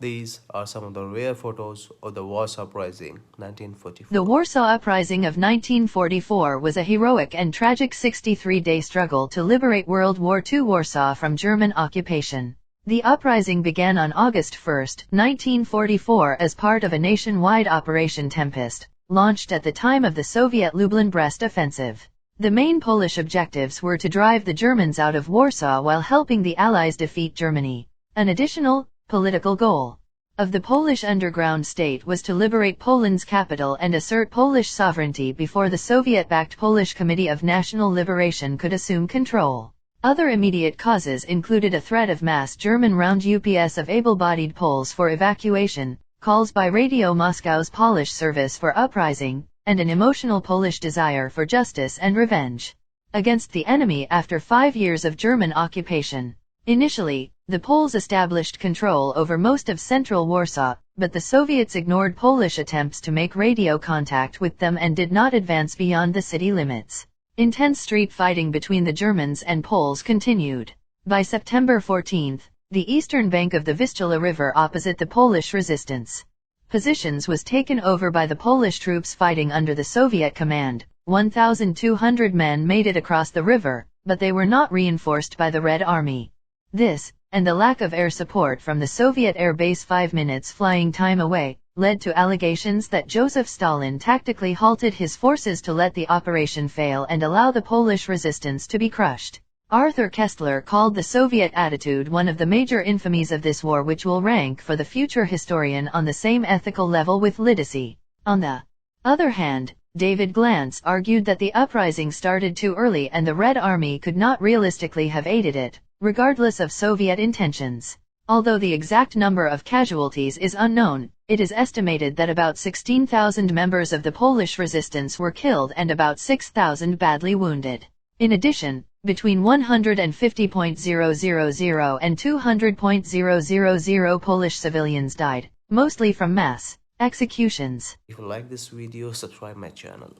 These are some of the rare photos of the Warsaw Uprising, The 1944. Warsaw Uprising of 1944 was a heroic and tragic 63-day struggle to liberate World War II Warsaw from German occupation. The uprising began on August 1, 1944 as part of a nationwide Operation Tempest, launched at the time of the Soviet Lublin-Brest offensive. The main Polish objectives were to drive the Germans out of Warsaw while helping the Allies defeat Germany. An additional, political goal of the Polish underground state was to liberate Poland's capital and assert Polish sovereignty before the Soviet-backed Polish Committee of National Liberation could assume control. Other immediate causes included a threat of mass German round-ups of able-bodied Poles for evacuation, calls by Radio Moscow's Polish service for uprising, and an emotional Polish desire for justice and revenge against the enemy after 5 years of German occupation. Initially, the Poles established control over most of central Warsaw, but the Soviets ignored Polish attempts to make radio contact with them and did not advance beyond the city limits. Intense street fighting between the Germans and Poles continued. By September 14, the eastern bank of the Vistula River opposite the Polish resistance positions was taken over by the Polish troops fighting under the Soviet command. 1,200 men made it across the river, but they were not reinforced by the Red Army. This, and the lack of air support from the Soviet air base 5 minutes flying time away, led to allegations that Joseph Stalin tactically halted his forces to let the operation fail and allow the Polish resistance to be crushed. Arthur Koestler called the Soviet attitude one of the major infamies of this war, which will rank for the future historian on the same ethical level with Liddicy. On the other hand, David Glantz argued that the uprising started too early and the Red Army could not realistically have aided it, regardless of Soviet intentions. Although the exact number of casualties is unknown, it is estimated that about 16,000 members of the Polish resistance were killed and about 6,000 badly wounded. In addition, between 150,000 and 200,000 Polish civilians died, mostly from mass executions. If you like this video, subscribe my channel.